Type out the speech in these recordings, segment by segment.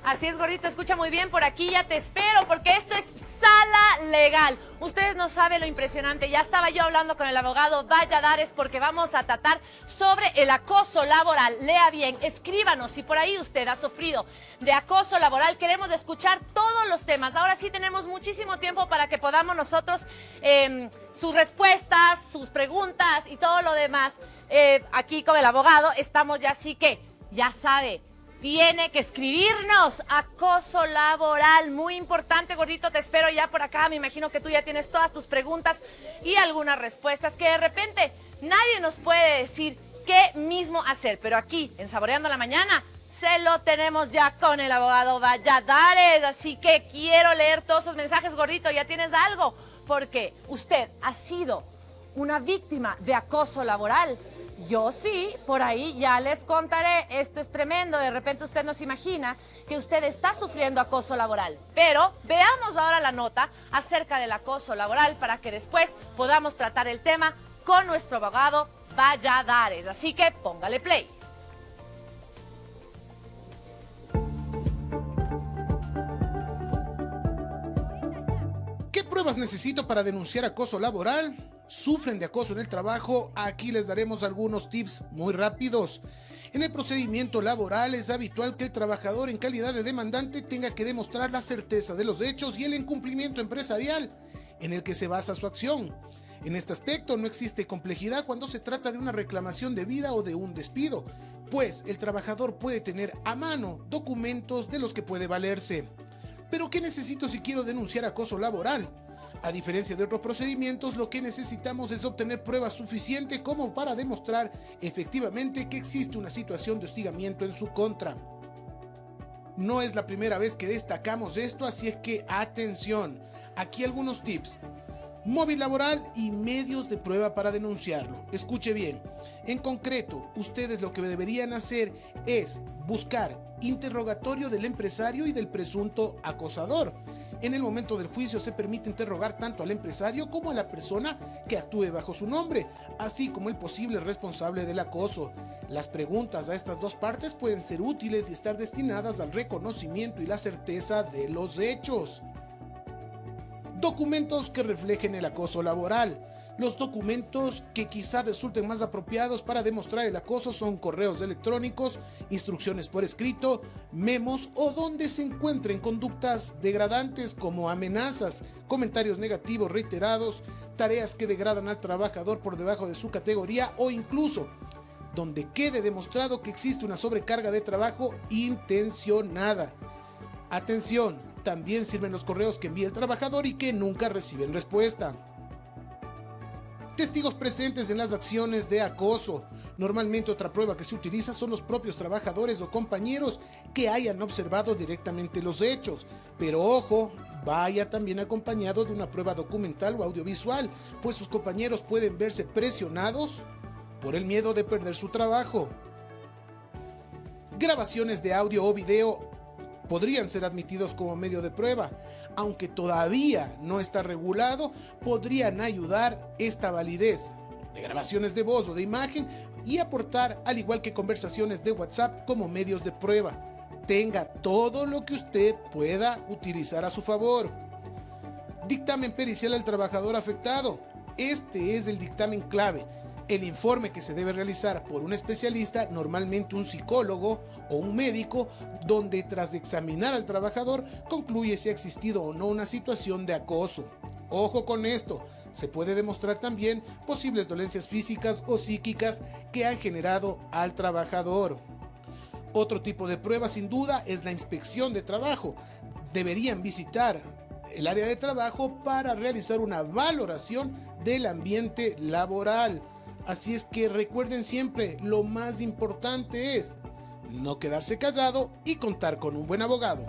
Así es, gordito, escucha muy bien, por aquí ya te espero, porque esto es Sala Legal. Ustedes no saben lo impresionante, ya estaba yo hablando con el abogado Valladares porque vamos a tratar sobre el acoso laboral. Lea bien, escríbanos si por ahí usted ha sufrido de acoso laboral. Queremos escuchar todos los temas. Ahora sí tenemos muchísimo tiempo para que podamos nosotros, sus respuestas, sus preguntas y todo lo demás. Aquí con el abogado estamos ya, así que ya sabe. Tiene que escribirnos acoso laboral, muy importante, gordito, te espero ya por acá, me imagino que tú ya tienes todas tus preguntas y algunas respuestas que de repente nadie nos puede decir qué mismo hacer, pero aquí en Saboreando la Mañana se lo tenemos ya con el abogado Valladares, así que quiero leer todos esos mensajes, gordito, ¿ya tienes algo? Porque usted ha sido una víctima de acoso laboral. Yo sí, por ahí ya les contaré, esto es tremendo, de repente usted no se imagina que usted está sufriendo acoso laboral. Pero veamos ahora la nota acerca del acoso laboral para que después podamos tratar el tema con nuestro abogado Valladares. Así que póngale play. ¿Qué pruebas necesito para denunciar acoso laboral? ¿Sufren de acoso en el trabajo? Aquí les daremos algunos tips muy rápidos. En el procedimiento laboral es habitual que el trabajador en calidad de demandante tenga que demostrar la certeza de los hechos y el incumplimiento empresarial en el que se basa su acción. En este aspecto no existe complejidad cuando se trata de una reclamación debida o de un despido, pues el trabajador puede tener a mano documentos de los que puede valerse. ¿Pero qué necesito si quiero denunciar acoso laboral? A diferencia de otros procedimientos, lo que necesitamos es obtener pruebas suficientes como para demostrar efectivamente que existe una situación de hostigamiento en su contra. No es la primera vez que destacamos esto, así es que atención. Aquí algunos tips. Móvil laboral y medios de prueba para denunciarlo. Escuche bien. En concreto, ustedes lo que deberían hacer es buscar interrogatorio del empresario y del presunto acosador. En el momento del juicio se permite interrogar tanto al empresario como a la persona que actúe bajo su nombre, así como el posible responsable del acoso. Las preguntas a estas dos partes pueden ser útiles y estar destinadas al reconocimiento y la certeza de los hechos. Documentos que reflejen el acoso laboral. Los documentos que quizás resulten más apropiados para demostrar el acoso son correos electrónicos, instrucciones por escrito, memos o donde se encuentren conductas degradantes como amenazas, comentarios negativos reiterados, tareas que degradan al trabajador por debajo de su categoría o incluso donde quede demostrado que existe una sobrecarga de trabajo intencionada. Atención, también sirven los correos que envía el trabajador y que nunca reciben respuesta. Testigos presentes en las acciones de acoso. Normalmente otra prueba que se utiliza son los propios trabajadores o compañeros que hayan observado directamente los hechos. Pero ojo, vaya también acompañado de una prueba documental o audiovisual, pues sus compañeros pueden verse presionados por el miedo de perder su trabajo. Grabaciones de audio o video podrían ser admitidos como medio de prueba. Aunque todavía no está regulado, podrían ayudar esta validez de grabaciones de voz o de imagen y aportar, al igual que conversaciones de WhatsApp, como medios de prueba. Tenga todo lo que usted pueda utilizar a su favor. Dictamen pericial al trabajador afectado. Este es el dictamen clave. El informe que se debe realizar por un especialista, normalmente un psicólogo o un médico, donde tras examinar al trabajador concluye si ha existido o no una situación de acoso. Ojo con esto, se puede demostrar también posibles dolencias físicas o psíquicas que han generado al trabajador. Otro tipo de prueba sin duda es la inspección de trabajo. Deberían visitar el área de trabajo para realizar una valoración del ambiente laboral. Así es que recuerden siempre, lo más importante es no quedarse callado y contar con un buen abogado.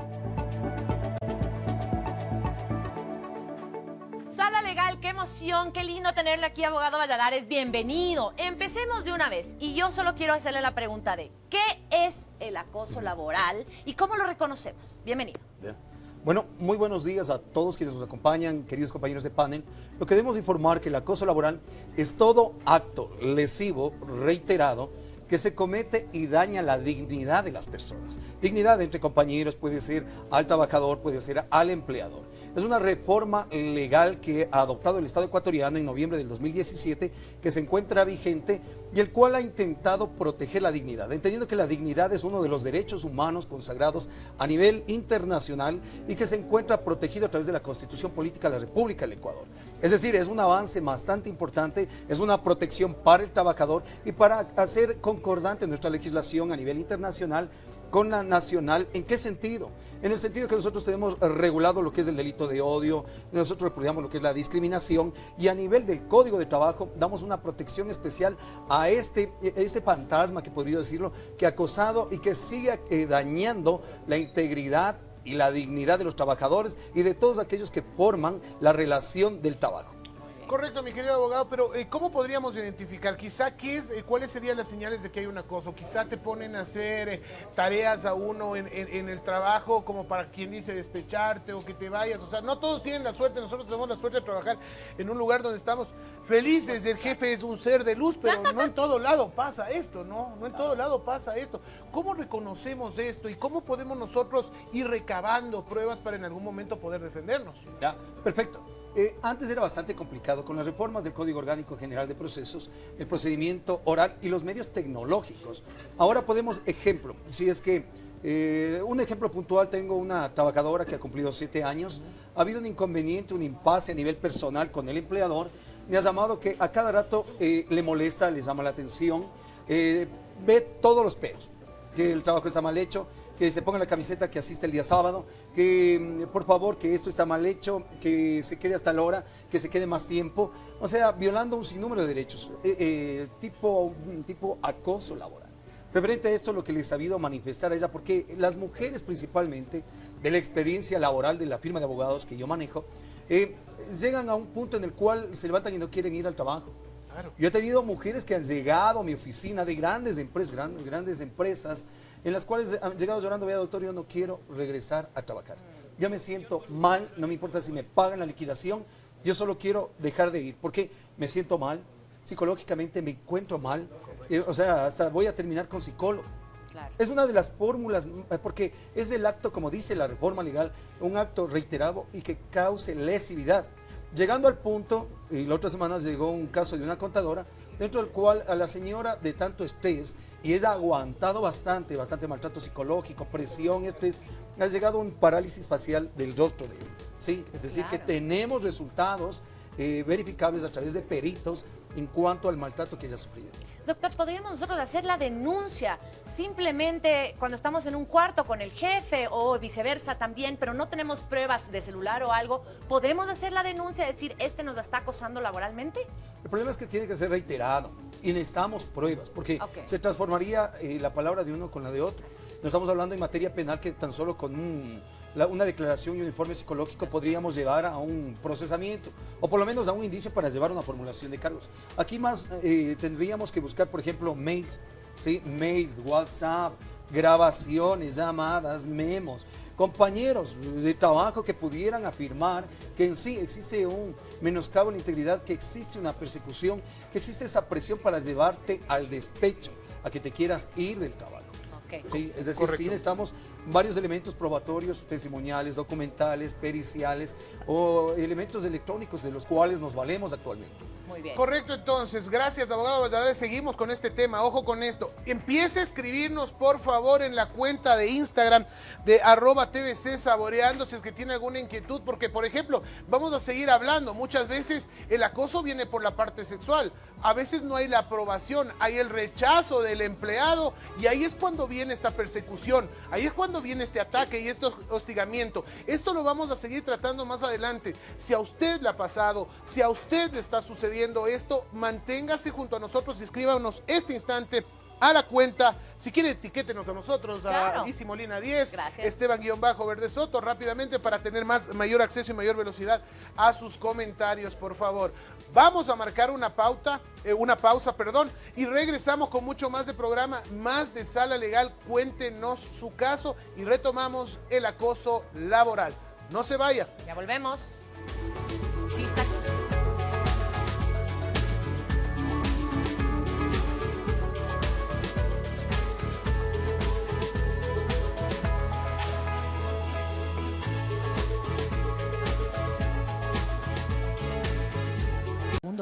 Sala Legal, qué emoción, qué lindo tenerle aquí, abogado Valladares, bienvenido. Empecemos de una vez y yo solo quiero hacerle la pregunta de ¿qué es el acoso laboral y cómo lo reconocemos? Bienvenido. Bien. Bueno, muy buenos días a todos quienes nos acompañan, queridos compañeros de panel. Lo que debemos informar que el acoso laboral es todo acto lesivo, reiterado, que se comete y daña la dignidad de las personas. Dignidad entre compañeros, puede ser al trabajador, puede ser al empleador. Es una reforma legal que ha adoptado el Estado ecuatoriano en noviembre del 2017, que se encuentra vigente y el cual ha intentado proteger la dignidad, entendiendo que la dignidad es uno de los derechos humanos consagrados a nivel internacional y que se encuentra protegido a través de la Constitución Política de la República del Ecuador. Es decir, es un avance bastante importante, es una protección para el trabajador y para hacer concordante nuestra legislación a nivel internacional con la nacional. ¿En qué sentido? En el sentido que nosotros tenemos regulado lo que es el delito de odio, nosotros repudiamos lo que es la discriminación y a nivel del Código de Trabajo damos una protección especial a este fantasma, que podría decirlo, que ha acosado y que sigue dañando la integridad y la dignidad de los trabajadores y de todos aquellos que forman la relación del trabajo. Correcto, mi querido abogado, pero ¿cómo podríamos identificar? Quizá, ¿cuáles serían las señales de que hay un acoso? Quizá te ponen a hacer tareas a uno en el trabajo, como para quien dice despecharte o que te vayas. O sea, no todos tienen la suerte, nosotros tenemos la suerte de trabajar en un lugar donde estamos felices, el jefe es un ser de luz, pero no en todo lado pasa esto, ¿no? No en todo lado pasa esto. ¿Cómo reconocemos esto y cómo podemos nosotros ir recabando pruebas para en algún momento poder defendernos? Ya, perfecto. Antes era bastante complicado con las reformas del Código Orgánico General de Procesos, el procedimiento oral y los medios tecnológicos. Ahora podemos, ejemplo, si es que un ejemplo puntual, tengo una trabajadora que ha cumplido 7 años, ha habido un inconveniente, un impasse a nivel personal con el empleador, me ha llamado que a cada rato le molesta, le llama la atención, ve todos los peros, que el trabajo está mal hecho, que se ponga la camiseta que asiste el día sábado, que por favor que esto está mal hecho, que se quede hasta la hora, que se quede más tiempo, o sea, violando un sinnúmero de derechos, tipo acoso laboral. Referente a esto, lo que les ha sabido manifestar a ella, porque las mujeres principalmente, de la experiencia laboral de la firma de abogados que yo manejo, llegan a un punto en el cual se levantan y no quieren ir al trabajo. Claro. Yo he tenido mujeres que han llegado a mi oficina de grandes empresas, en las cuales han llegado llorando: vea, doctor, yo no quiero regresar a trabajar. Ya me siento mal, no me importa si me pagan la liquidación, yo solo quiero dejar de ir, porque me siento mal, psicológicamente me encuentro mal, o sea, hasta voy a terminar con psicólogo. Claro. Es una de las fórmulas, porque es el acto, como dice la reforma legal, un acto reiterado y que cause lesividad. Llegando al punto, y la otra semana llegó un caso de una contadora, dentro del cual a la señora, de tanto estrés, y ella ha aguantado bastante maltrato psicológico, presión, estrés, ha llegado a un parálisis facial del rostro de ella. ¿Sí? Es decir, claro, que tenemos resultados verificables a través de peritos en cuanto al maltrato que ella ha sufrido. Doctor, ¿podríamos nosotros hacer la denuncia simplemente cuando estamos en un cuarto con el jefe o viceversa también, pero no tenemos pruebas de celular o algo? ¿Podemos hacer la denuncia y decir, este nos está acosando laboralmente? El problema es que tiene que ser reiterado y necesitamos pruebas, porque se transformaría la palabra de uno con la de otro. No estamos hablando en materia penal que tan solo con una declaración y un informe psicológico podríamos llevar a un procesamiento o por lo menos a un indicio para llevar una formulación de cargos. Aquí más tendríamos que buscar, por ejemplo, mails, ¿sí? Mails, WhatsApp, grabaciones, llamadas, memos, compañeros de trabajo que pudieran afirmar que en sí existe un menoscabo en la integridad, que existe una persecución, que existe esa presión para llevarte al despecho, a que te quieras ir del trabajo. Sí, es decir, sí necesitamos varios elementos probatorios, testimoniales, documentales, periciales o elementos electrónicos de los cuales nos valemos actualmente. Muy bien. Correcto, entonces, gracias, abogado Valladares. Seguimos con este tema, ojo con esto. Empiece a escribirnos, por favor, en la cuenta de Instagram de @TVC Saboreando, si es que tiene alguna inquietud, porque, por ejemplo, vamos a seguir hablando. Muchas veces el acoso viene por la parte sexual. A veces no hay la aprobación, hay el rechazo del empleado y ahí es cuando viene esta persecución, ahí es cuando viene este ataque y este hostigamiento. Esto lo vamos a seguir tratando más adelante. Si a usted le ha pasado, si a usted le está sucediendo esto, manténgase junto a nosotros y escríbanos este instante a la cuenta. Si quiere, etiquétenos a nosotros, claro, a Isi Molina 10, Esteban-Verde Soto, rápidamente para tener mayor acceso y mayor velocidad a sus comentarios, por favor. Vamos a marcar una pausa, y regresamos con mucho más de programa, más de Sala Legal. Cuéntenos su caso y retomamos el acoso laboral. No se vaya. Ya volvemos. Sí, está aquí.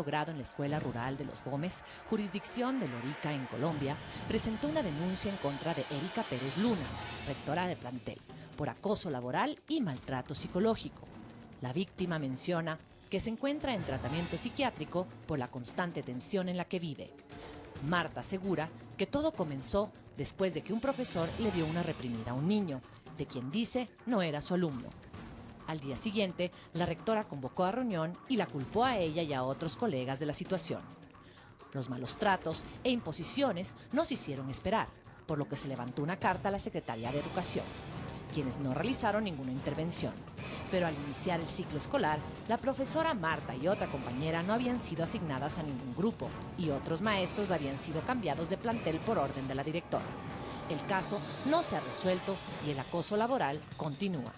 grado en la Escuela Rural de Los Gómez, jurisdicción de Lorica, en Colombia, presentó una denuncia en contra de Erika Pérez Luna, rectora de plantel, por acoso laboral y maltrato psicológico. La víctima menciona que se encuentra en tratamiento psiquiátrico por la constante tensión en la que vive. Marta asegura que todo comenzó después de que un profesor le dio una reprimida a un niño, de quien dice no era su alumno. Al día siguiente, la rectora convocó a reunión y la culpó a ella y a otros colegas de la situación. Los malos tratos e imposiciones no se hicieron esperar, por lo que se levantó una carta a la Secretaría de Educación, quienes no realizaron ninguna intervención. Pero al iniciar el ciclo escolar, la profesora Marta y otra compañera no habían sido asignadas a ningún grupo y otros maestros habían sido cambiados de plantel por orden de la directora. El caso no se ha resuelto y el acoso laboral continúa.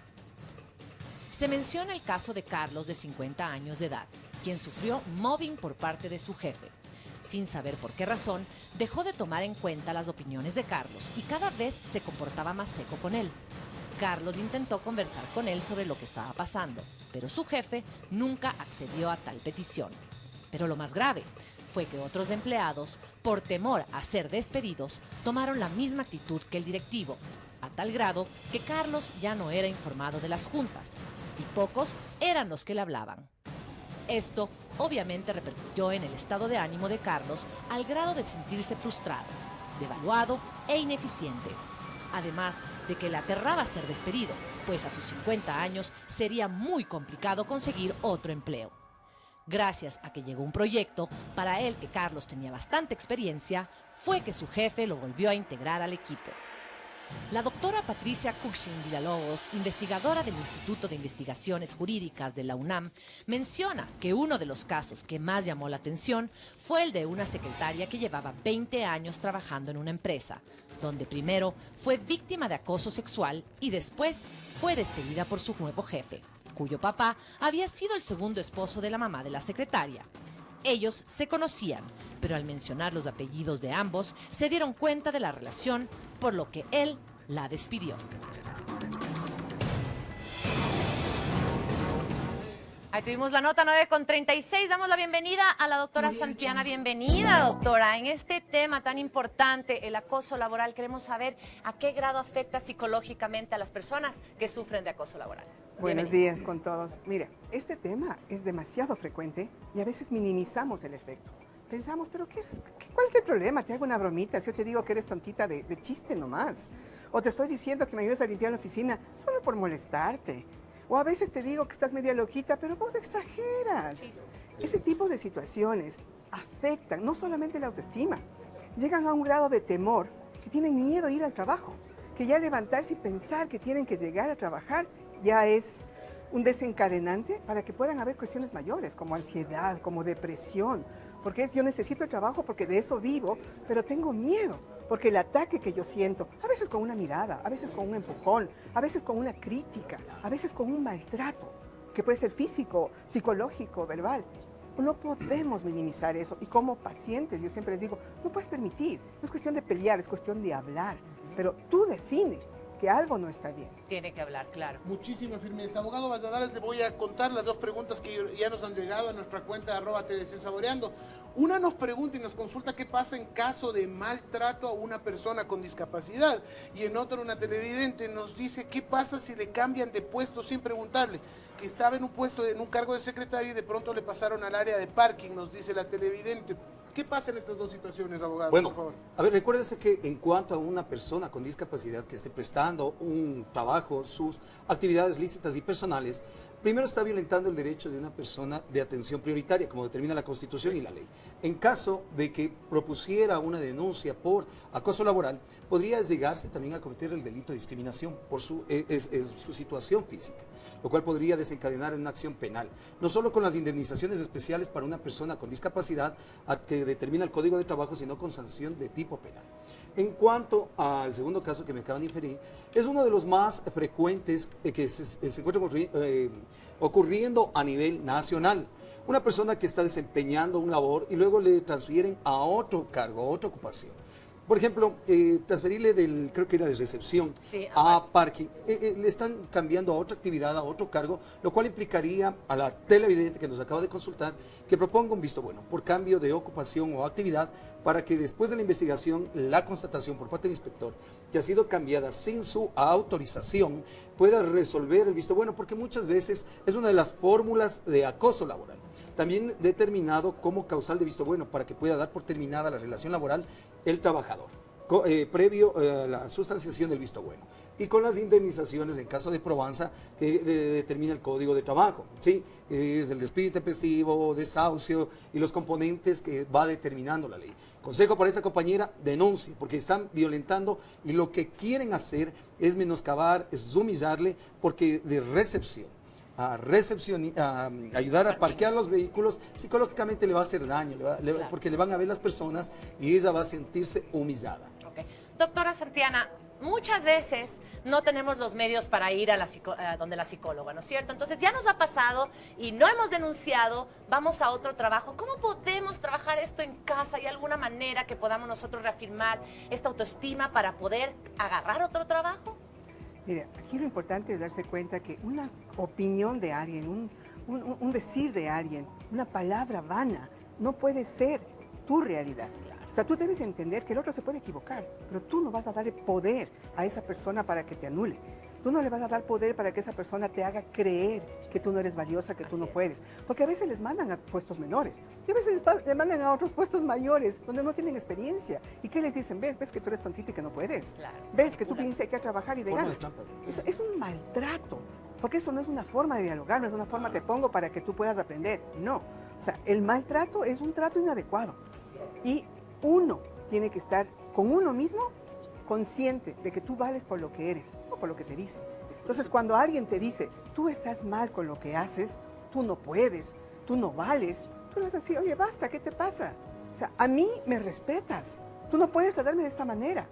Se menciona el caso de Carlos, de 50 años de edad, quien sufrió mobbing por parte de su jefe. Sin saber por qué razón, dejó de tomar en cuenta las opiniones de Carlos y cada vez se comportaba más seco con él. Carlos intentó conversar con él sobre lo que estaba pasando, pero su jefe nunca accedió a tal petición. Pero lo más grave fue que otros empleados, por temor a ser despedidos, tomaron la misma actitud que el directivo, a tal grado que Carlos ya no era informado de las juntas, y pocos eran los que le hablaban. Esto obviamente repercutió en el estado de ánimo de Carlos al grado de sentirse frustrado, devaluado e ineficiente. Además de que le aterraba ser despedido, pues a sus 50 años sería muy complicado conseguir otro empleo. Gracias a que llegó un proyecto para el que Carlos tenía bastante experiencia, fue que su jefe lo volvió a integrar al equipo. La doctora Patricia Cushing Villalobos, investigadora del Instituto de Investigaciones Jurídicas de la UNAM, menciona que uno de los casos que más llamó la atención fue el de una secretaria que llevaba 20 años trabajando en una empresa, donde primero fue víctima de acoso sexual y después fue despedida por su nuevo jefe, cuyo papá había sido el segundo esposo de la mamá de la secretaria. Ellos se conocían, pero al mencionar los apellidos de ambos, se dieron cuenta de la relación, por lo que él la despidió. Ahí tuvimos la nota 9:36. Damos la bienvenida a la doctora Santiana. Bienvenida, doctora. En este tema tan importante, el acoso laboral, queremos saber a qué grado afecta psicológicamente a las personas que sufren de acoso laboral. Buenos días con todos. Mira, este tema es demasiado frecuente y a veces minimizamos el efecto. Pensamos, pero ¿cuál es el problema? Te hago una bromita, si yo te digo que eres tontita de chiste nomás. O te estoy diciendo que me ayudes a limpiar la oficina solo por molestarte. O a veces te digo que estás media loquita, pero vos exageras. Ese tipo de situaciones afectan no solamente la autoestima, llegan a un grado de temor que tienen miedo a ir al trabajo, que ya levantarse y pensar que tienen que llegar a trabajar ya es un desencadenante para que puedan haber cuestiones mayores, como ansiedad, como depresión, porque yo necesito el trabajo porque de eso vivo, pero tengo miedo, porque el ataque que yo siento, a veces con una mirada, a veces con un empujón, a veces con una crítica, a veces con un maltrato, que puede ser físico, psicológico, verbal. No podemos minimizar eso, y como pacientes, yo siempre les digo, no puedes permitir, no es cuestión de pelear, es cuestión de hablar, pero tú define que algo no está bien. Tiene que hablar, claro. Muchísima firmeza. Abogado Valladares, le voy a contar las dos preguntas que ya nos han llegado a nuestra cuenta de @TDCSaboreando. Una nos pregunta y nos consulta qué pasa en caso de maltrato a una persona con discapacidad. Y en otra, una televidente nos dice qué pasa si le cambian de puesto sin preguntarle. Que estaba en un puesto, en un cargo de secretario y de pronto le pasaron al área de parking, nos dice la televidente. ¿Qué pasa en estas dos situaciones, abogado? Bueno, por favor. a ver, recuérdese que en cuanto a una persona con discapacidad que esté prestando un trabajo, sus actividades lícitas y personales, primero está violentando el derecho de una persona de atención prioritaria, como determina la Constitución y la ley. En caso de que propusiera una denuncia por acoso laboral, podría llegarse también a cometer el delito de discriminación por su situación física, lo cual podría desencadenar en una acción penal, no solo con las indemnizaciones especiales para una persona con discapacidad que determina el Código de Trabajo, sino con sanción de tipo penal. En cuanto al segundo caso que me acaban de inferir, es uno de los más frecuentes que se encuentra ocurriendo a nivel nacional. Una persona que está desempeñando un labor y luego le transfieren a otro cargo, a otra ocupación. Por ejemplo, transferirle del, creo que era de recepción, Sí, a parking. Le están cambiando a otra actividad, a otro cargo, lo cual implicaría a la televidente que nos acaba de consultar que proponga un visto bueno por cambio de ocupación o actividad para que después de la investigación, la constatación por parte del inspector que ha sido cambiada sin su autorización pueda resolver el visto bueno, porque muchas veces es una de las fórmulas de acoso laboral. También determinado como causal de visto bueno para que pueda dar por terminada la relación laboral el trabajador, previo a la sustanciación del visto bueno. Y con las indemnizaciones en caso de probanza que determina el Código de Trabajo, ¿sí? Es el despido intempestivo, desahucio y los componentes que va determinando la ley. Consejo para esa compañera, denuncie, porque están violentando y lo que quieren hacer es menoscabar, es humillarle, porque de recepción a ayudar a parquear los vehículos, psicológicamente le va a hacer daño, porque le van a ver las personas y ella va a sentirse humillada. Ok. Doctora Santiana, muchas veces no tenemos los medios para ir a donde la psicóloga, ¿no es cierto? Entonces ya nos ha pasado y no hemos denunciado, vamos a otro trabajo. ¿Cómo podemos trabajar esto en casa? ¿Hay alguna manera que podamos nosotros reafirmar esta autoestima para poder agarrar otro trabajo? Mira, aquí lo importante es darse cuenta que una opinión de alguien, un decir de alguien, una palabra vana, no puede ser tu realidad. O sea, tú debes entender que el otro se puede equivocar, pero tú no vas a darle poder a esa persona para que te anule. Tú no le vas a dar poder para que esa persona te haga creer que tú no eres valiosa, que tú no puedes. Porque a veces les mandan a puestos menores y a veces les mandan a otros puestos mayores donde no tienen experiencia. ¿Y qué les dicen? ¿Ves que tú eres tontito y que no puedes? Claro. ¿Ves que tú viniste aquí a trabajar y de Forma gana? de trampa. Es un maltrato, porque eso no es una forma de dialogar, no es una forma te pongo para que tú puedas aprender. No. O sea, el maltrato es un trato inadecuado. Así es. Y uno tiene que estar con uno mismo consciente de que tú vales por lo que eres, no por lo que te dicen. Entonces, cuando alguien te dice, tú estás mal con lo que haces, tú no puedes, tú no vales, tú le vas a decir, oye, basta, ¿qué te pasa? O sea, a mí me respetas, tú no puedes tratarme de esta manera.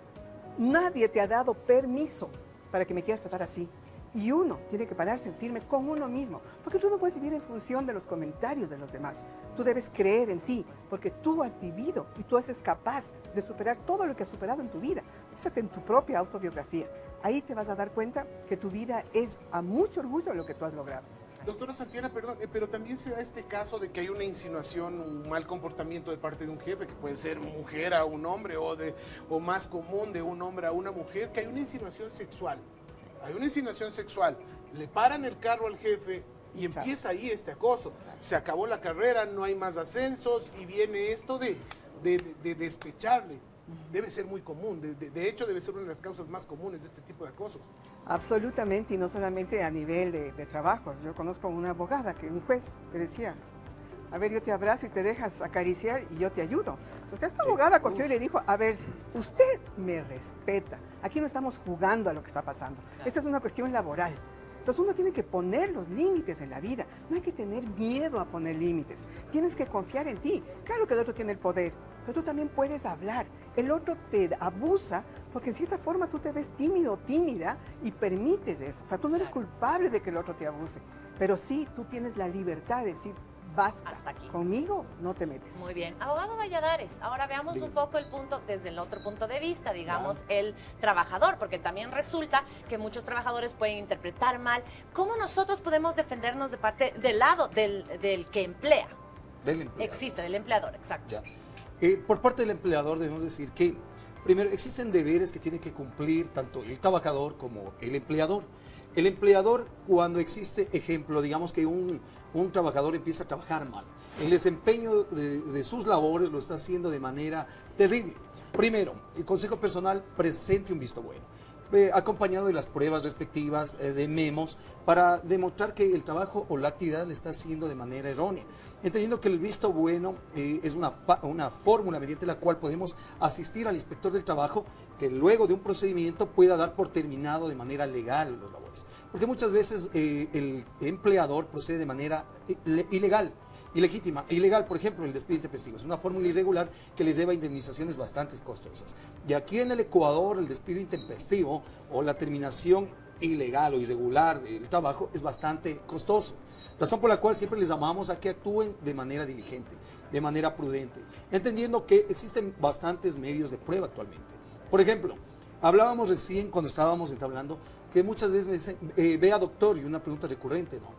Nadie te ha dado permiso para que me quieras tratar así. Y uno tiene que pararse firme con uno mismo, porque tú no puedes vivir en función de los comentarios de los demás. Tú debes creer en ti, porque tú has vivido y tú eres capaz de superar todo lo que has superado en tu vida. Fíjate en tu propia autobiografía. Ahí te vas a dar cuenta que tu vida es a mucho orgullo lo que tú has logrado. Doctora Santiana, perdón, pero también se da este caso de que hay una insinuación, un mal comportamiento de parte de un jefe, que puede ser mujer a un hombre o más común de un hombre a una mujer, que hay una insinuación sexual. Hay una insinuación sexual, le paran el carro al jefe y empieza ahí este acoso. Se acabó la carrera, no hay más ascensos y viene esto de despecharle. Debe ser muy común, de hecho debe ser una de las causas más comunes de este tipo de acoso. Absolutamente, y no solamente a nivel de trabajo. Yo conozco una abogada, un juez, que decía, a ver, yo te abrazo y te dejas acariciar y yo te ayudo. Porque esta abogada cogió y le dijo, a ver, usted me respeta. Aquí no estamos jugando a lo que está pasando. Esta es una cuestión laboral. Entonces uno tiene que poner los límites en la vida. No hay que tener miedo a poner límites. Tienes que confiar en ti. Claro que el otro tiene el poder, pero tú también puedes hablar. El otro te abusa porque en cierta forma tú te ves tímido o tímida y permites eso. O sea, tú no eres culpable de que el otro te abuse, pero sí tú tienes la libertad de decir, basta, Hasta aquí. Conmigo no te metes. Muy bien. Abogado Valladares, ahora veamos un poco el punto desde el otro punto de vista, digamos, el trabajador, porque también resulta que muchos trabajadores pueden interpretar mal. ¿Cómo nosotros podemos defendernos del lado del que emplea? Del empleador. Existe, del empleador, exacto. Por parte del empleador debemos decir que, primero, existen deberes que tiene que cumplir tanto el trabajador como el empleador. El empleador, cuando existe, ejemplo, digamos que un trabajador empieza a trabajar mal, el desempeño de sus labores lo está haciendo de manera terrible. Primero, el consejo personal presente un visto bueno, acompañado de las pruebas respectivas, de memos, para demostrar que el trabajo o la actividad le está haciendo de manera errónea. Entendiendo que el visto bueno es una fórmula mediante la cual podemos asistir al inspector del trabajo que luego de un procedimiento pueda dar por terminado de manera legal los labores. Porque muchas veces el empleador procede de manera ilegal, ilegítima. Ilegal, por ejemplo, el despido intempestivo. Es una fórmula irregular que les lleva a indemnizaciones bastante costosas. Y aquí en el Ecuador, el despido intempestivo o la terminación ilegal o irregular del trabajo es bastante costoso. Razón por la cual siempre les llamamos a que actúen de manera diligente, de manera prudente, entendiendo que existen bastantes medios de prueba actualmente. Por ejemplo, hablábamos recién cuando estábamos entablando que muchas veces me dicen, vea doctor, y una pregunta recurrente, ¿no?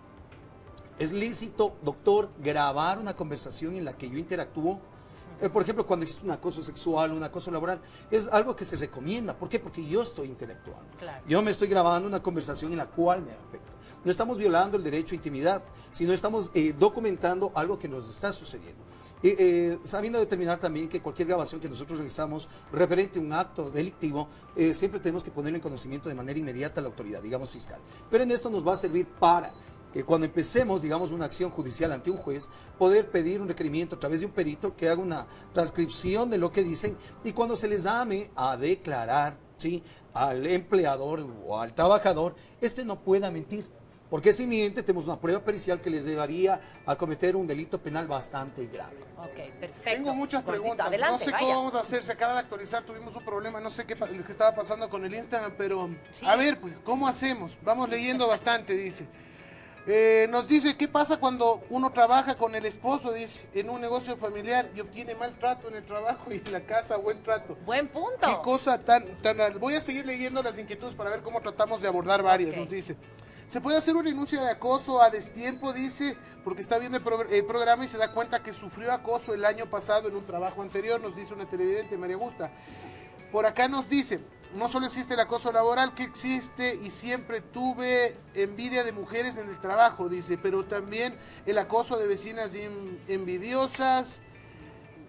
¿Es lícito, doctor, grabar una conversación en la que yo interactúo? Por ejemplo, cuando existe un acoso sexual, un acoso laboral, es algo que se recomienda. ¿Por qué? Porque yo estoy interactuando. Claro. Yo me estoy grabando una conversación en la cual me afecta. No estamos violando el derecho a intimidad, sino estamos documentando algo que nos está sucediendo. Sabiendo determinar también que cualquier grabación que nosotros realizamos referente a un acto delictivo, siempre tenemos que ponerlo en conocimiento de manera inmediata a la autoridad, digamos fiscal. Pero en esto nos va a servir para que cuando empecemos, digamos, una acción judicial ante un juez, poder pedir un requerimiento a través de un perito que haga una transcripción de lo que dicen, y cuando se les llame a declarar, ¿sí?, al empleador o al trabajador, este no pueda mentir. Porque si miente, tenemos una prueba pericial que les llevaría a cometer un delito penal bastante grave. Ok, perfecto. Tengo muchas Gordito, preguntas. adelante, no sé vaya. cómo vamos a hacer. Se acaba de actualizar. Tuvimos un problema. No sé qué estaba pasando con el Instagram, pero Sí. a ver, pues, ¿cómo hacemos? Vamos leyendo bastante, dice. Nos dice, ¿qué pasa cuando uno trabaja con el esposo, dice, en un negocio familiar y obtiene maltrato en el trabajo y en la casa buen trato? Buen punto. Qué cosa tan... Voy a seguir leyendo las inquietudes para ver cómo tratamos de abordar varias, Ok. nos dice. Se puede hacer una denuncia de acoso a destiempo, dice, porque está viendo el programa y se da cuenta que sufrió acoso el año pasado en un trabajo anterior, nos dice una televidente, María Augusta. Por acá nos dice, no solo existe el acoso laboral, que existe y siempre tuve envidia de mujeres en el trabajo, dice, pero también el acoso de vecinas envidiosas.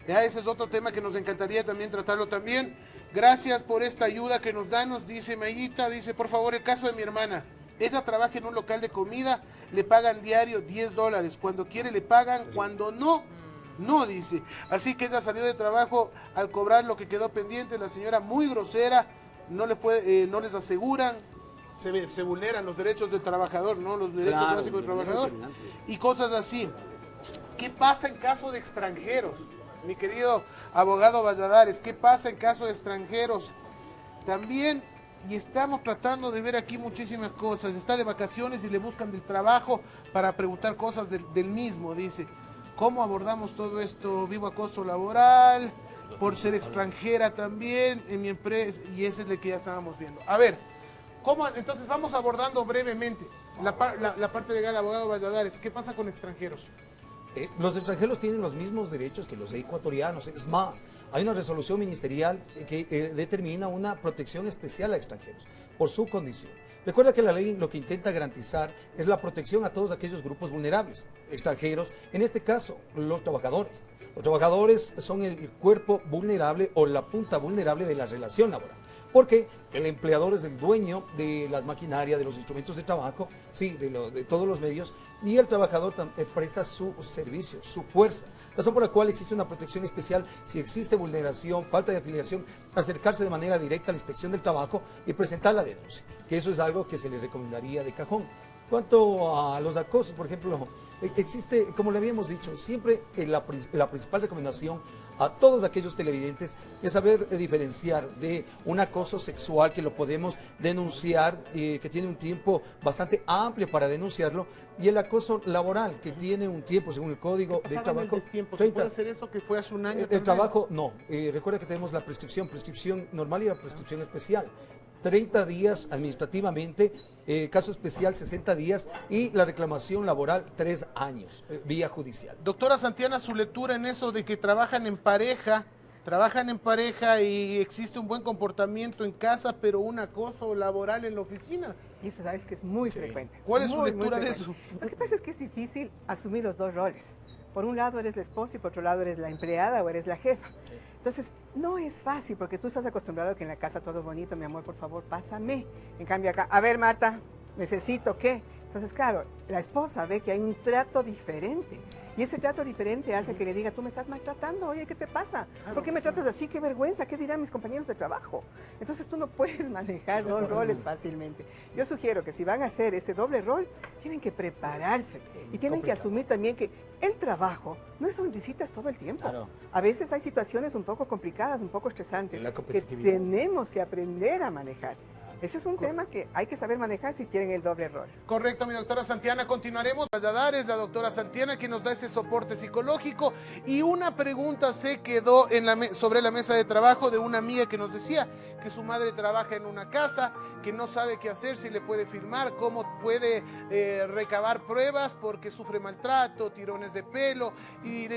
Ya, ese es otro tema que nos encantaría también tratarlo también. Gracias por esta ayuda que nos dan, nos dice Mayita, dice, por favor, el caso de mi hermana. Ella trabaja en un local de comida, le pagan diario $10. Cuando quiere le pagan, cuando no, no, dice. Así que ella salió de trabajo al cobrar lo que quedó pendiente. La señora muy grosera, no les aseguran, se vulneran los derechos del trabajador, ¿no? Los derechos Claro, básicos del de manera trabajador. determinante. Y cosas así. ¿Qué pasa en caso de extranjeros? Mi querido abogado Valladares, ¿qué pasa en caso de extranjeros? También... Y estamos tratando de ver aquí muchísimas cosas. Está de vacaciones y le buscan del trabajo para preguntar cosas del mismo. Dice, ¿cómo abordamos todo esto? Vivo acoso laboral, por ser extranjera también en mi empresa. Y ese es el que ya estábamos viendo. A ver, ¿cómo? Entonces vamos abordando brevemente la parte legal, abogado Valladares. ¿Qué pasa con extranjeros? Los extranjeros tienen los mismos derechos que los ecuatorianos. Es más, hay una resolución ministerial que determina una protección especial a extranjeros por su condición. Recuerda que la ley lo que intenta garantizar es la protección a todos aquellos grupos vulnerables, extranjeros, en este caso los trabajadores. Los trabajadores son el cuerpo vulnerable o la punta vulnerable de la relación laboral. Porque el empleador es el dueño de las maquinarias, de los instrumentos de trabajo, sí, de todos los medios, y el trabajador presta su servicio, su fuerza. Razón por la cual existe una protección especial si existe vulneración, falta de afiliación, acercarse de manera directa a la inspección del trabajo y presentar la denuncia, que eso es algo que se le recomendaría de cajón. Cuanto a los acosos, por ejemplo, existe, como le habíamos dicho, siempre la principal recomendación a todos aquellos televidentes es saber diferenciar de un acoso sexual que lo podemos denunciar, que tiene un tiempo bastante amplio para denunciarlo, y el acoso laboral, que tiene un tiempo, según el Código de Trabajo. ¿Se puede hacer eso que fue hace un año? El trabajo, no. Recuerda que tenemos la prescripción normal y la prescripción especial. 30 días administrativamente, caso especial 60 días y la reclamación laboral 3 años, vía judicial. Doctora Santiana, su lectura en eso de que trabajan en pareja y existe un buen comportamiento en casa, pero un acoso laboral en la oficina. Y eso sabes que es muy frecuente. ¿Cuál es su Muy, lectura muy de frecuente. eso? Lo que pasa es que es difícil asumir los dos roles. Por un lado eres la esposa y por otro lado eres la empleada o eres la jefa. Entonces, no es fácil porque tú estás acostumbrado a que en la casa todo bonito, mi amor, por favor, pásame. En cambio acá, a ver, Marta, necesito qué. Entonces, claro, la esposa ve que hay un trato diferente. Y ese trato diferente hace que le diga, tú me estás maltratando, oye, ¿qué te pasa? ¿Por qué me tratas así? ¡Qué vergüenza! ¿Qué dirán mis compañeros de trabajo? Entonces tú no puedes manejar dos roles fácilmente. Yo sugiero que si van a hacer ese doble rol, tienen que prepararse y tienen que asumir también que el trabajo no es sonrisitas todo el tiempo. Claro. A veces hay situaciones un poco complicadas, un poco estresantes, La que competitividad. tenemos que aprender a manejar. Ese es un tema que hay que saber manejar si quieren el doble rol. Correcto, mi doctora Santiana. Continuaremos. Valladares, la doctora Santiana, quien nos da ese soporte psicológico. Y una pregunta se quedó sobre la mesa de trabajo de una amiga que nos decía que su madre trabaja en una casa, que no sabe qué hacer, si le puede firmar, cómo puede recabar pruebas porque sufre maltrato, tirones de pelo y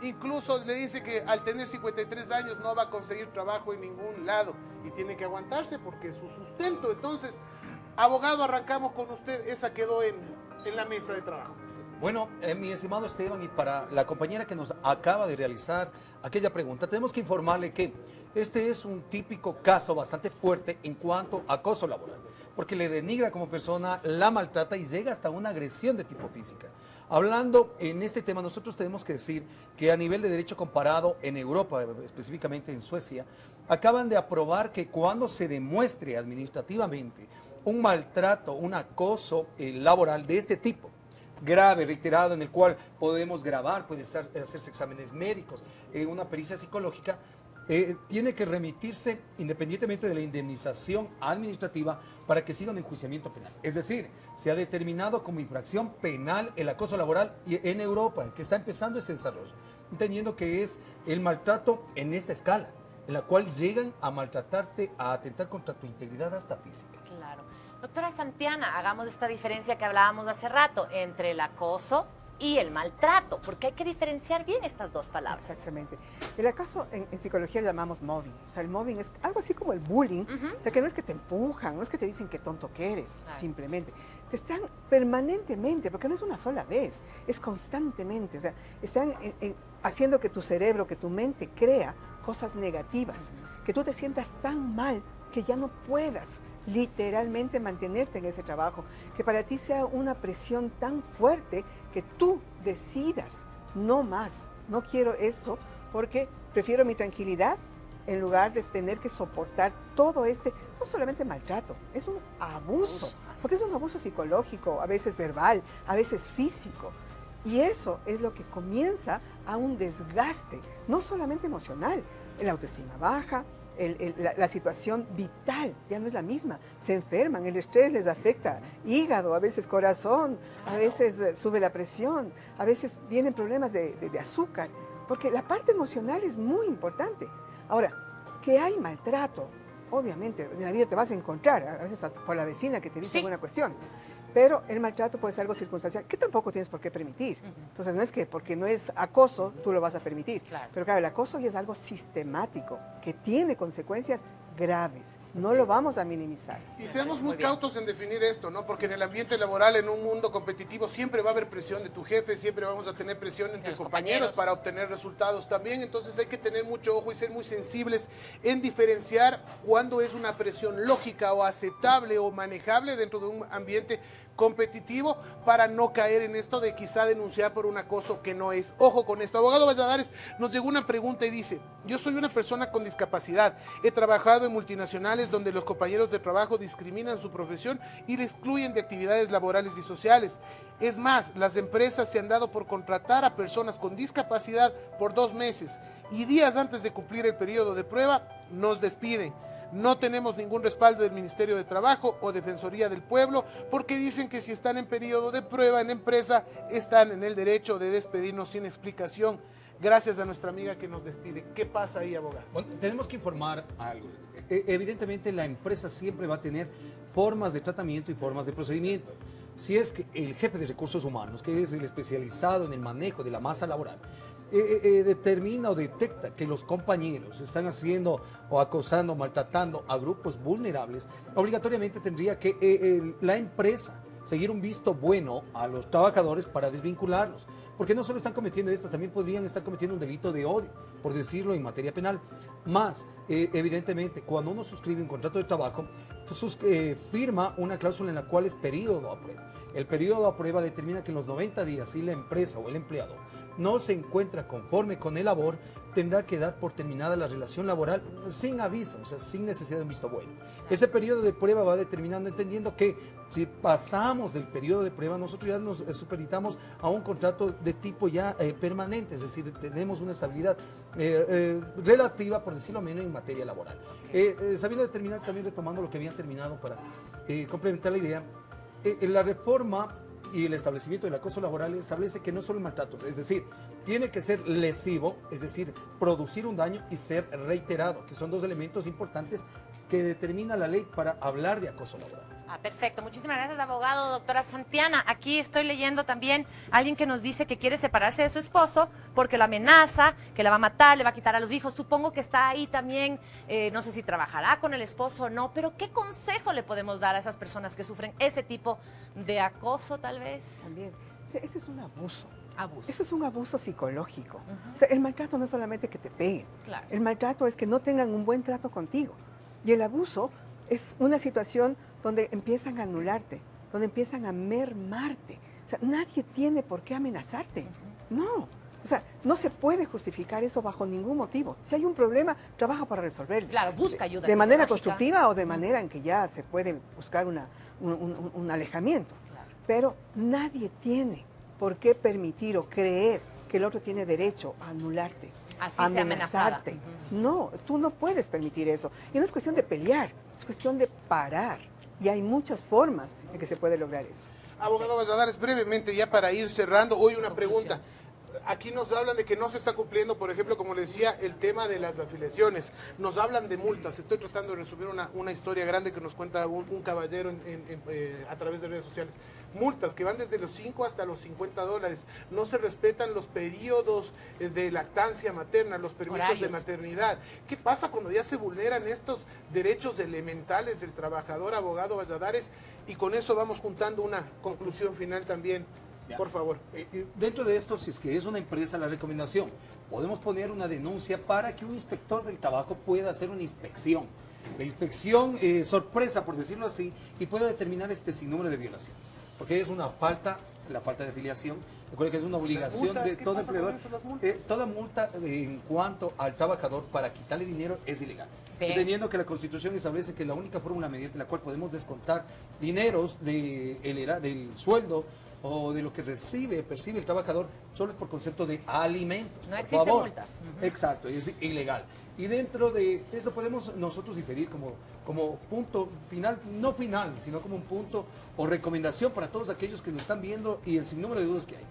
incluso le dice que al tener 53 años no va a conseguir trabajo en ningún lado y tiene que aguantarse porque es su sustento. Entonces, abogado, arrancamos con usted. Esa quedó en la mesa de trabajo. Bueno, mi estimado Esteban, y para la compañera que nos acaba de realizar aquella pregunta, tenemos que informarle que este es un típico caso bastante fuerte en cuanto a acoso laboral, porque le denigra como persona, la maltrata y llega hasta una agresión de tipo física. Hablando en este tema, nosotros tenemos que decir que a nivel de derecho comparado en Europa, específicamente en Suecia, acaban de aprobar que cuando se demuestre administrativamente un maltrato, un acoso laboral de este tipo, grave, reiterado, en el cual podemos grabar, puede hacerse exámenes médicos, una pericia psicológica, tiene que remitirse independientemente de la indemnización administrativa para que siga un enjuiciamiento penal. Es decir, se ha determinado como infracción penal el acoso laboral en Europa, que está empezando este desarrollo, entendiendo que es el maltrato en esta escala, en la cual llegan a maltratarte, a atentar contra tu integridad hasta física. Claro. Doctora Santiana, hagamos esta diferencia que hablábamos hace rato entre el acoso y el maltrato, porque hay que diferenciar bien estas dos palabras. Exactamente. El acoso en psicología lo llamamos mobbing. O sea, el mobbing es algo así como el bullying. O sea, que no es que te empujan, no es que te dicen qué tonto que eres, simplemente. Te están permanentemente, porque no es una sola vez, es constantemente. O sea, están haciendo que tu cerebro, que tu mente crea cosas negativas, que tú te sientas tan mal que ya no puedas literalmente mantenerte en ese trabajo, que para ti sea una presión tan fuerte que tú decidas, no más, no quiero esto porque prefiero mi tranquilidad en lugar de tener que soportar todo no solamente maltrato, es un abuso, porque es un abuso psicológico, a veces verbal, a veces físico. Y eso es lo que comienza a un desgaste, no solamente emocional, la autoestima baja, la situación vital ya no es la misma, se enferman, el estrés les afecta hígado, a veces corazón, a veces sube la presión, a veces vienen problemas de azúcar, porque la parte emocional es muy importante. Ahora, que hay maltrato, obviamente en la vida te vas a encontrar, a veces hasta por la vecina que te dice alguna cuestión, pero el maltrato puede ser algo circunstancial que tampoco tienes por qué permitir. Entonces no es que porque no es acoso tú lo vas a permitir. Claro. Pero claro, el acoso ya es algo sistemático que tiene consecuencias graves. No lo vamos a minimizar. Y seamos muy cautos en definir esto, ¿no? Porque en el ambiente laboral, en un mundo competitivo, siempre va a haber presión de tu jefe, siempre vamos a tener presión entre compañeros para obtener resultados también. Entonces hay que tener mucho ojo y ser muy sensibles en diferenciar cuándo es una presión lógica o aceptable o manejable dentro de un ambiente competitivo para no caer en esto de quizá denunciar por un acoso que no es. Ojo con esto. Abogado Valladares, nos llegó una pregunta y dice: yo soy una persona con discapacidad, he trabajado en multinacionales donde los compañeros de trabajo discriminan su profesión y le excluyen de actividades laborales y sociales. Es más, las empresas se han dado por contratar a personas con discapacidad por 2 meses y días antes de cumplir el periodo de prueba nos despiden. No tenemos ningún respaldo del Ministerio de Trabajo o Defensoría del Pueblo porque dicen que si están en periodo de prueba en la empresa están en el derecho de despedirnos sin explicación. Gracias a nuestra amiga que nos despide. ¿Qué pasa ahí, abogado? Bueno, tenemos que informar algo. Evidentemente la empresa siempre va a tener formas de tratamiento y formas de procedimiento. Si es que el jefe de recursos humanos, que es el especializado en el manejo de la masa laboral, determina o detecta que los compañeros están haciendo o acosando, maltratando a grupos vulnerables, obligatoriamente tendría que la empresa seguir un visto bueno a los trabajadores para desvincularlos, porque no solo están cometiendo esto, también podrían estar cometiendo un delito de odio, por decirlo en materia penal. Más, evidentemente, cuando uno suscribe un contrato de trabajo, pues, firma una cláusula en la cual es periodo a prueba. El periodo a prueba determina que en los 90 días, si la empresa o el empleado no se encuentra conforme con el labor, tendrá que dar por terminada la relación laboral sin aviso, o sea, sin necesidad de un visto bueno. Este periodo de prueba va determinando, entendiendo que si pasamos del periodo de prueba, nosotros ya nos supeditamos a un contrato de tipo ya permanente, es decir, tenemos una estabilidad relativa, por decirlo menos, en materia laboral. Sabiendo determinar, también retomando lo que habían terminado para complementar la idea, la reforma y el establecimiento del acoso laboral establece que no solo el maltrato, es decir, tiene que ser lesivo, es decir, producir un daño y ser reiterado, que son dos elementos importantes que determina la ley para hablar de acoso laboral. Ah, perfecto. Muchísimas gracias, abogado. Doctora Santiana, aquí estoy leyendo también a alguien que nos dice que quiere separarse de su esposo porque lo amenaza, que la va a matar, le va a quitar a los hijos. Supongo que está ahí también, no sé si trabajará con el esposo o no, pero ¿qué consejo le podemos dar a esas personas que sufren ese tipo de acoso, tal vez? También. O sea, ese es un abuso. Abuso. Eso es un abuso psicológico. Ujú. O sea, el maltrato no es solamente que te peguen. Claro. El maltrato es que no tengan un buen trato contigo. Y el abuso es una situación donde empiezan a anularte, donde empiezan a mermarte. O sea, nadie tiene por qué amenazarte. No. O sea, no se puede justificar eso bajo ningún motivo. Si hay un problema, trabaja para resolverlo. Claro, busca ayuda De manera psicológica. constructiva o de manera en que ya se puede buscar un alejamiento. Claro. Pero nadie tiene por qué permitir o creer que el otro tiene derecho a anularte, Así a sea amenazada. amenazarte. No, tú no puedes permitir eso. Y no es cuestión de pelear, es cuestión de parar. Y hay muchas formas en que se puede lograr eso. Abogado Valladares, brevemente, ya para ir cerrando, hoy una pregunta. Aquí nos hablan de que no se está cumpliendo, por ejemplo, como le decía, el tema de las afiliaciones. Nos hablan de multas. Estoy tratando de resumir una historia grande que nos cuenta un caballero a través de redes sociales. Multas que van desde los 5 hasta los $50. No se respetan los periodos de lactancia materna, los permisos de Horarios. maternidad. ¿Qué pasa cuando ya se vulneran estos derechos elementales del trabajador, abogado Valladares? Y con eso vamos juntando una conclusión final también. Por favor. Dentro de esto, si es que es una empresa, la recomendación, podemos poner una denuncia para que un inspector del trabajo pueda hacer una inspección. La inspección sorpresa, por decirlo así, y pueda determinar este sinnúmero de violaciones. Porque es una falta, la falta de afiliación. Recuerda que es una obligación de todo empleador. Toda multa en cuanto al trabajador para quitarle dinero es ilegal. Bien. Entendiendo que la Constitución establece que la única fórmula mediante la cual podemos descontar dineros del sueldo o de lo que percibe el trabajador, solo es por concepto de alimentos. No por existen favor. multas. Ujú. Exacto, es ilegal. Y dentro de esto podemos nosotros inferir como punto final, no final, sino como un punto o recomendación para todos aquellos que nos están viendo y el sinnúmero de dudas que hay.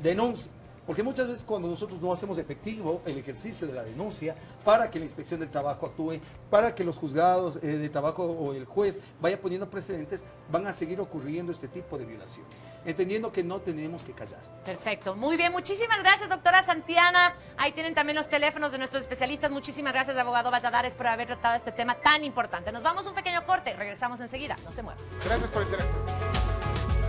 Denuncia. Porque muchas veces cuando nosotros no hacemos efectivo el ejercicio de la denuncia para que la inspección del trabajo actúe, para que los juzgados de trabajo o el juez vaya poniendo precedentes, van a seguir ocurriendo este tipo de violaciones. Entendiendo que no tenemos que callar. Perfecto, muy bien, muchísimas gracias, doctora Santiana. Ahí tienen también los teléfonos de nuestros especialistas. Muchísimas gracias, abogado Valladares, por haber tratado este tema tan importante. Nos vamos a un pequeño corte, regresamos enseguida, no se muevan. Gracias por la interacción.